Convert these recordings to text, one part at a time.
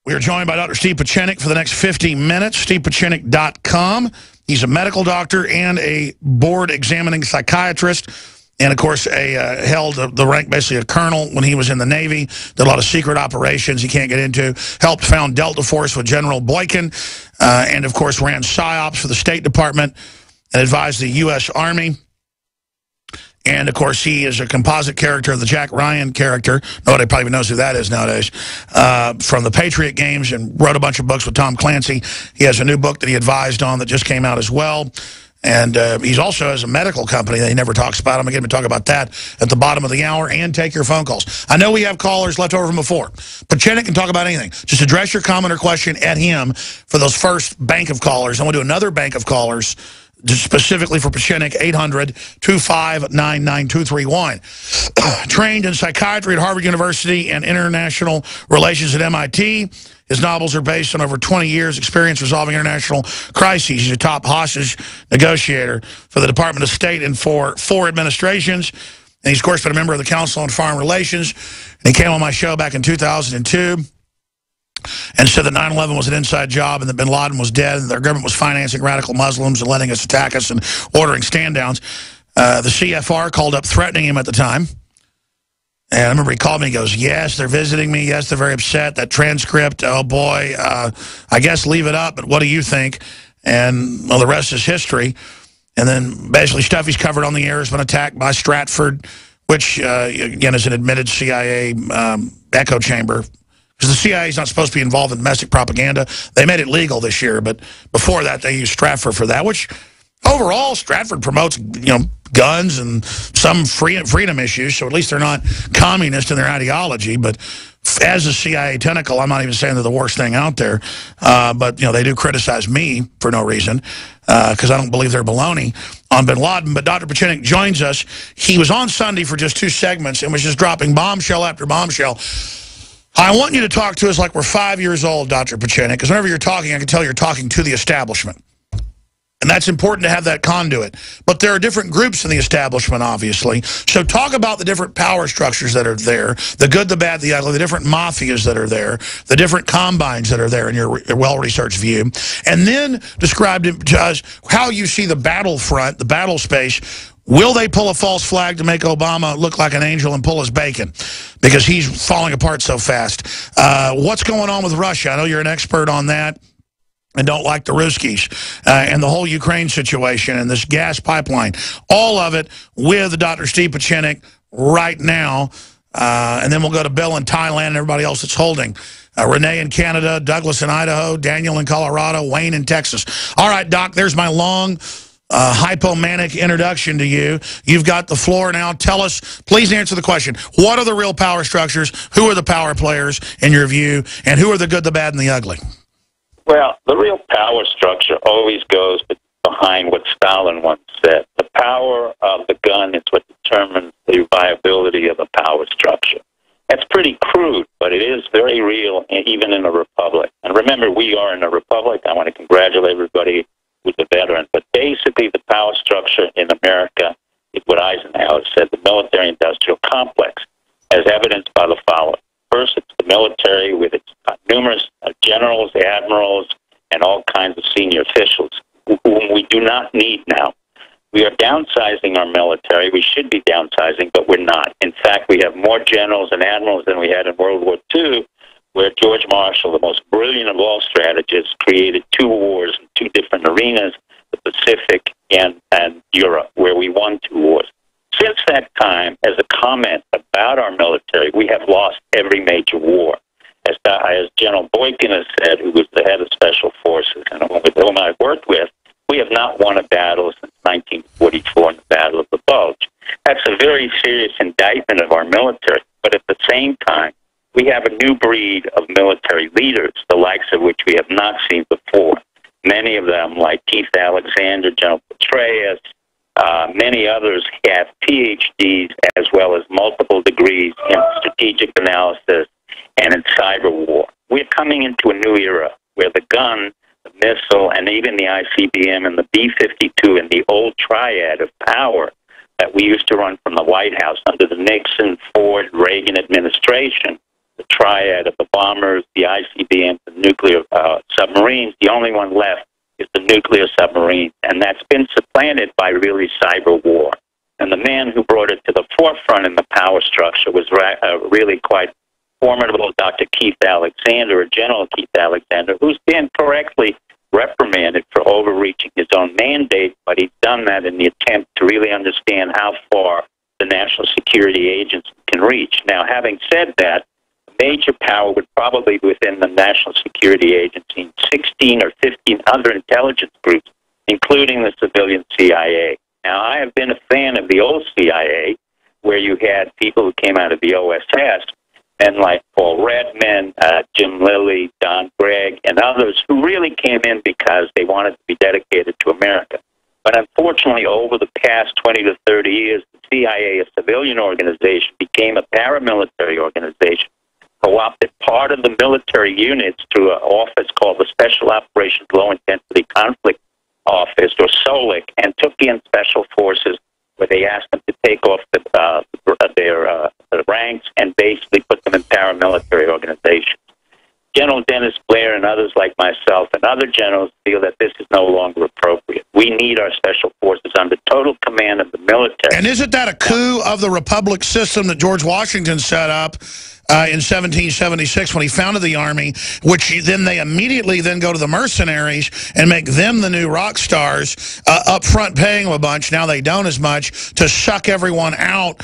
We are joined by Dr. Steve Pieczenik for the next 50 minutes, stevepieczenik.com. He's a medical doctor and a board-examining psychiatrist, and, of course, held the rank, basically a colonel when he was in the Navy, did a lot of secret operations he can't get into, helped found Delta Force with General Boykin, and, of course, ran PSYOPs for the State Department and advised the U.S. Army. And, of course, he is a composite character of the Jack Ryan character. Nobody probably knows who that is nowadays. From the Patriot games, and wrote a bunch of books with Tom Clancy. He has a new book that he advised on that just came out as well. And he's also has a medical company that he never talks about. I'm going to get him to talk about that at the bottom of the hour and take your phone calls. I know we have callers left over from before. Pieczenik can talk about anything. Just address your comment or question at him for those first bank of callers. I'm going to do another bank of callers just specifically for Pieczenik, 800-259-9231. Trained in psychiatry at Harvard University and international relations at MIT. His novels are based on over 20 years' experience resolving international crises. He's a top hostage negotiator for the Department of State and for four administrations. And he's, of course, been a member of the Council on Foreign Relations. And he came on my show back in 2002. And said that 9/11 was an inside job and that bin Laden was dead and their government was financing radical Muslims and letting us attack us and ordering stand-downs. The CFR called up threatening him at the time. And I remember he called me, he goes, yes, they're visiting me. Yes, they're very upset. That transcript, oh boy, I guess leave it up, but what do you think? And, well, the rest is history. And then basically stuff he's covered on the air has been attacked by Stratford, which, again, is an admitted CIA echo chamber. Because the CIA is not supposed to be involved in domestic propaganda. They made it legal this year, but before that, they used Stratford for that, which overall, Stratford promotes, guns and some freedom issues, so at least they're not communist in their ideology. But as a CIA tentacle, I'm not even saying they're the worst thing out there, but, they do criticize me for no reason, because I don't believe they're baloney on bin Laden. But Dr. Pieczenik joins us. He was on Sunday for just 2 segments and was just dropping bombshell after bombshell. I want you to talk to us like we're 5 years old, Dr. Pieczenik, because whenever you're talking, I can tell you're talking to the establishment. And that's important to have that conduit. But there are different groups in the establishment, obviously. So talk about the different power structures that are there, the good, the bad, the ugly, the different mafias that are there, the different combines that are there in your well-researched view. And then describe to us how you see the battlefront, the battle space. Will they pull a false flag to make Obama look like an angel and pull his bacon? Because he's falling apart so fast. What's going on with Russia? I know you're an expert on that and don't like the Ruskies. And the whole Ukraine situation and this gas pipeline. All of it with Dr. Steve Pieczenik right now. And then we'll go to Bill in Thailand and everybody else that's holding. Renee in Canada, Douglas in Idaho, Daniel in Colorado, Wayne in Texas. All right, Doc, there's my long hypomanic introduction to you. You've got the floor now. Tell us, please answer the question. What are the real power structures? Who are the power players in your view? And who are the good, the bad, and the ugly? Well, the real power structure always goes behind what Stalin once said. The power of the gun is what determines the viability of a power structure. That's pretty crude, but it is very real, even in a republic. And remember, we are in a republic. I want to congratulate everybody who's a veteran. But basically, the power structure in America is what Eisenhower said, the military-industrial complex, as evidenced by the following. First, it's the military with its numerous generals, admirals, and all kinds of senior officials, whom we do not need now. We are downsizing our military. We should be downsizing, but we're not. In fact, we have more generals and admirals than we had in World War II, where George Marshall, the most brilliant of all strategists, created 2 wars in 2 different arenas, the Pacific and Europe, where we won 2 wars. Since that time, as a comment about our military, we have lost every major war. As General Boykin has said, who was the head of Special Forces and with whom I've worked with, we have not won a battle since 1944 in the Battle of the Bulge. That's a very serious indictment of our military. But at the same time, we have a new breed of military leaders, the likes of which we have not seen before. Many of them, like Keith Alexander, General Petraeus, many others have PhDs as well as multiple degrees in strategic analysis and in cyber war. We're coming into a new era where the gun, the missile, and even the ICBM and the B-52 and the old triad of power that we used to run from the White House under the Nixon, Ford, Reagan administration the triad of the bombers, the ICBMs, the nuclear submarines. The only one left is the nuclear submarine, and that's been supplanted by really cyber war. And the man who brought it to the forefront in the power structure was really quite formidable, Dr. Keith Alexander, or General Keith Alexander, who's been correctly reprimanded for overreaching his own mandate, but he's done that in the attempt to really understand how far the national security agency can reach. Now, having said that, a major power would probably be within the national security agency, 16 or 15 other intelligence groups, including the civilian CIA. Now, I have been a fan of the old CIA, where you had people who came out of the OSS, and like Paul Redman, Jim Lilly, Don Gregg, and others who really came in because they wanted to be dedicated to America. But unfortunately, over the past 20 to 30 years, the CIA, a civilian organization, became a paramilitary organization, co-opted part of the military units to an office called the Special Operations Low Intensity Conflict Office, or SOLIC, and took in special forces where they asked them to take off their ranks and basically put them in paramilitary organizations. General Dennis Blair and others like myself and other generals feel that this is no longer appropriate. We need our special forces under total command of the military. And isn't that a coup of the republic system that George Washington set up in 1776 when he founded the Army, which then they immediately then go to the mercenaries and make them the new rock stars, up front paying them a bunch, now they don't as much, to suck everyone out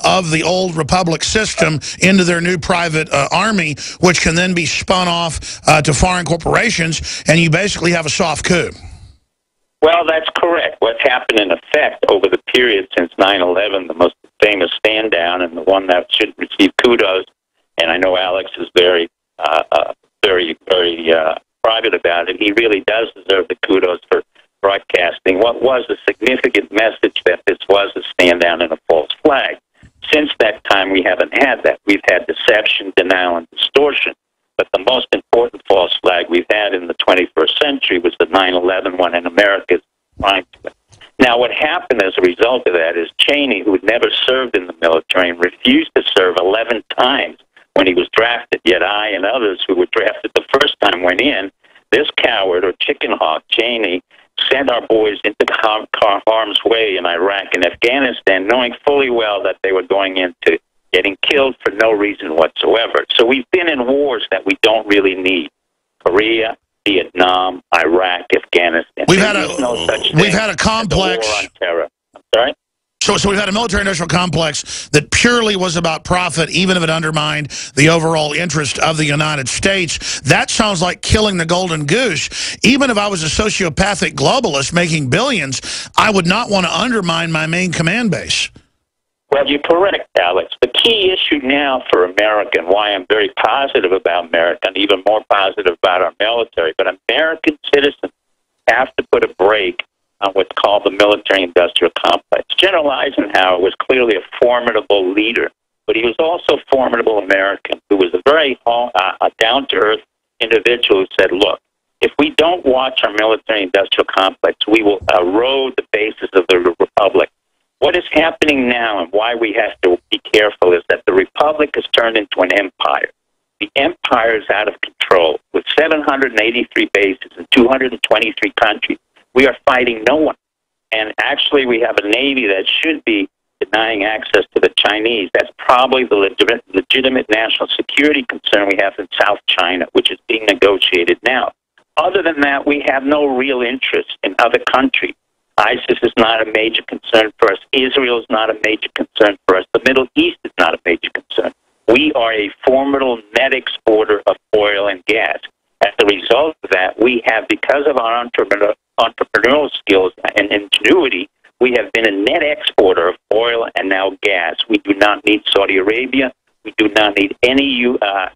of the old republic system into their new private army, which can then be spun off to foreign corporations, and you basically have a soft coup. Well, that's correct. What's happened in effect over the period since 9/11, the most famous stand down and the one that should receive kudos, and I know Alex is very private about it. He really does deserve the kudos for broadcasting what was a significant message that this was a stand down and a false flag. Since that time, we haven't had that. We've had deception, denial, and distortion. But the most important false flag we've had in the 21st century was the 9/11 one, and America's trying to. Now, what happened as a result of that is Cheney, who had never served in the military and refused to serve 11 times when he was drafted, yet I and others who were drafted the first time went in, this coward or chicken hawk, Cheney, sent our boys into harm's way in Iraq and Afghanistan, knowing fully well that they were going into getting killed for no reason whatsoever. So we've been in wars that we don't really need. Korea, Vietnam, Iraq, Afghanistan. We've had a complex war on terror. I'm sorry? So we've had a military-industrial complex that purely was about profit, even if it undermined the overall interest of the United States. That sounds like killing the golden goose. Even if I was a sociopathic globalist making billions, I would not want to undermine my main command base. Well, you're correct, Alex. The key issue now for America, and why I'm very positive about America, and even more positive about our military, but American citizens have to put a break on what's called the military-industrial complex. General Eisenhower was clearly a formidable leader, but he was also a formidable American who was a very down-to-earth individual who said, look, if we don't watch our military-industrial complex, we will erode the basis of the republic. What is happening now and why we have to be careful is that the republic has turned into an empire. The empire is out of control. With 783 bases in 223 countries, we are fighting no one. And actually, we have a Navy that should be denying access to the Chinese. That's probably the legitimate national security concern we have in South China, which is being negotiated now. Other than that, we have no real interest in other countries. ISIS is not a major concern for us. Israel is not a major concern for us. The Middle East is not a major concern. We are a formidable net exporter of oil and gas. As a result of that, we have, because of our entrepreneurial skills and ingenuity, we have been a net exporter of oil and now gas. We do not need Saudi Arabia. We do not need any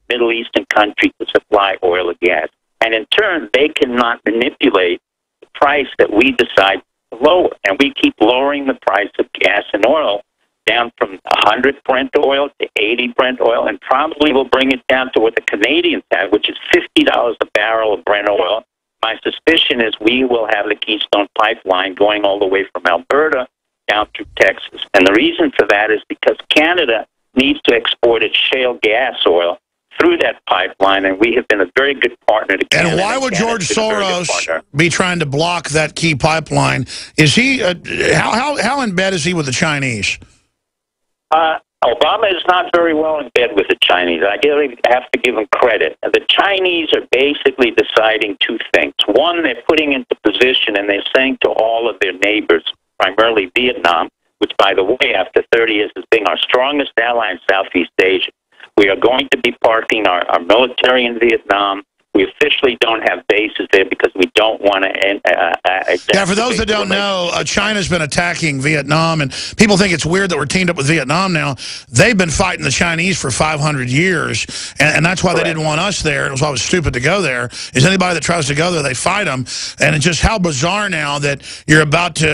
Middle Eastern country to supply oil or gas. And in turn, they cannot manipulate the price that we decide to lower. And we keep lowering the price of gas and oil down from 100 Brent oil to 80 Brent oil, and probably will bring it down to what the Canadians have, which is $50 a barrel of Brent oil. My suspicion is we will have the Keystone Pipeline going all the way from Alberta down through Texas. And the reason for that is because Canada needs to export its shale gas oil through that pipeline, and we have been a very good partner to Canada. And why would George Soros be trying to block that key pipeline? Is he how in bed is he with the Chinese? Obama is not very well in bed with the Chinese. I really have to give him credit. The Chinese are basically deciding two things. One, they're putting into position, and they're saying to all of their neighbors, primarily Vietnam, which, by the way, after 30 years has been our strongest ally in Southeast Asia, we are going to be parking our military in Vietnam. We officially don't have bases there because we don't want to... yeah, for those that don't know, China's been attacking Vietnam, and people think it's weird that we're teamed up with Vietnam now. They've been fighting the Chinese for 500 years, and that's why they didn't want us there. It was why it was stupid to go there, is anybody that tries to go there, they fight them. And it's just how bizarre now that you're about to,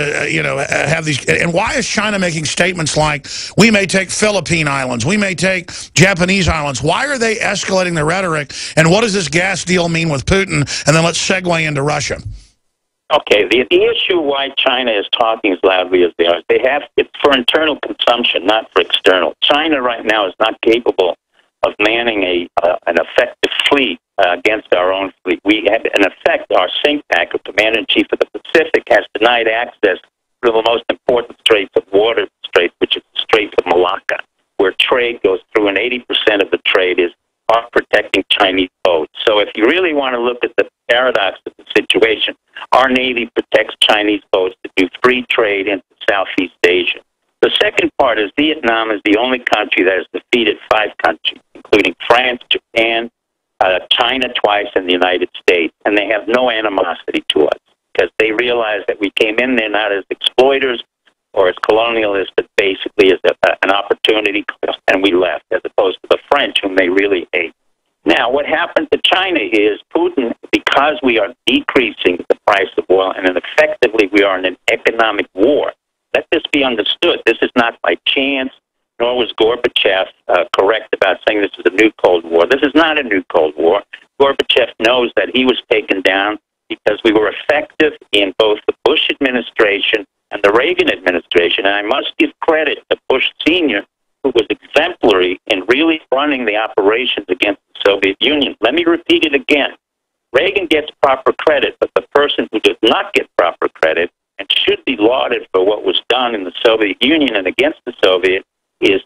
have these... And why is China making statements like, we may take Philippine islands, we may take Japanese islands? Why are they escalating their rhetoric, and what does this gas deal mean with Putin? And then let's segue into Russia. Okay, the issue why China is talking as loudly as they are, they have it for internal consumption, not for external. China right now is not capable of manning an effective fleet against our own fleet. We have, in effect, our CINCPAC, or Commander-in-Chief of the Pacific, has denied access to the most important straits of water straits, which is the Straits of Malacca, where trade goes through, and 80% of the trade is protecting Chinese boats. So if you really want to look at the paradox of the situation, our Navy protects Chinese boats to do free trade into Southeast Asia. The second part is Vietnam is the only country that has defeated 5 countries, including France, Japan, China twice, and the United States. And they have no animosity to us because they realize that we came in there not as exploiters or as colonialists, but basically as an opportunity, and we left, as opposed to the French, whom they really hate. Now, what happened to China is Putin, because we are decreasing the price of oil, and then effectively we are in an economic war. Let this be understood. This is not by chance, nor was Gorbachev correct about saying this is a new Cold War. This is not a new Cold War. Gorbachev knows that he was taken down because we were effective in both the Bush administration and the Reagan administration. And I must give credit to Bush Sr., who was exemplary in really running the operations against the Soviet Union. Let me repeat it again. Reagan gets proper credit, but the person who does not get proper credit and should be lauded for what was done in the Soviet Union and against the Soviet is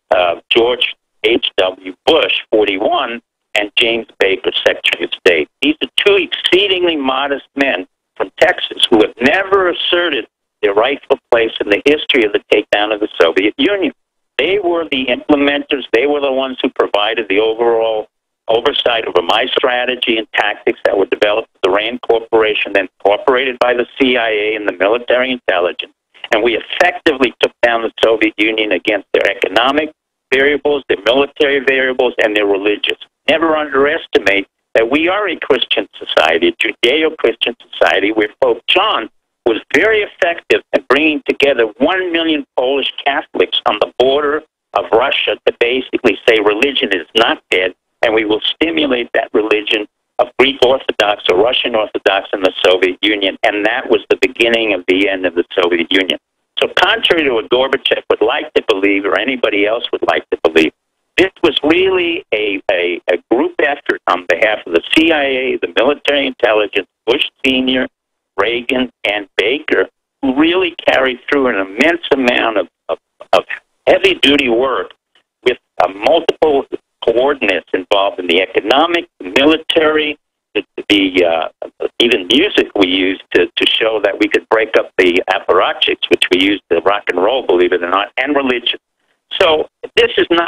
George H.W. Bush, 41, and James Baker, Secretary of State. These are two exceedingly modest men from Texas who have never asserted their rightful place in the history of the takedown of the Soviet Union. They were the implementers. They were the ones who provided the overall oversight over my strategy and tactics that were developed with the RAND Corporation, then incorporated by the CIA and the military intelligence. And we effectively took down the Soviet Union against their economic variables, their military variables, and their religious. Never underestimate that we are a Christian society, a Judeo-Christian society, where Pope John was very effective in bringing together 1 million Polish Catholics on the border of Russia to basically say religion is not dead, and we will stimulate that religion of Greek Orthodox or Russian Orthodox in the Soviet Union, and that was the beginning of the end of the Soviet Union. So contrary to what Gorbachev would like to believe, or anybody else would like to believe, this was really a group effort on behalf of the CIA, the military intelligence, Bush Sr., Reagan, and Baker, who really carried through an immense amount of heavy-duty work with multiple coordinates involved in the economic, the military, even music we used to show that we could break up the apparatchiks, which we used to rock and roll, believe it or not, and religion. So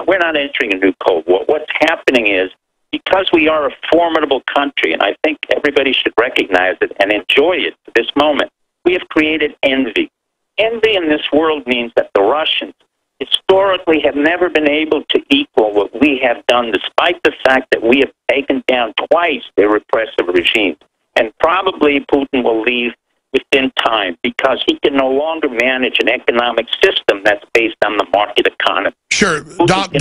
we're not entering a new Cold War. What's happening is, because we are a formidable country, and I think everybody should recognize it and enjoy it at this moment, we have created envy. Envy in this world means that the Russians historically have never been able to equal what we have done, despite the fact that we have taken down twice their repressive regimes. And probably Putin will leave within time because he can no longer manage an economic system that's based on the market economy. Sure. Doc,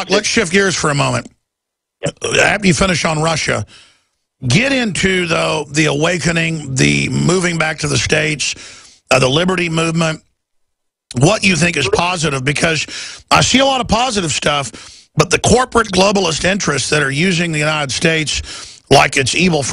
let's shift gears for a moment. After you finish on Russia, get into, though, the awakening, the moving back to the States, the liberty movement, what you think is positive, because I see a lot of positive stuff, But the corporate globalist interests that are using the United States like it's evil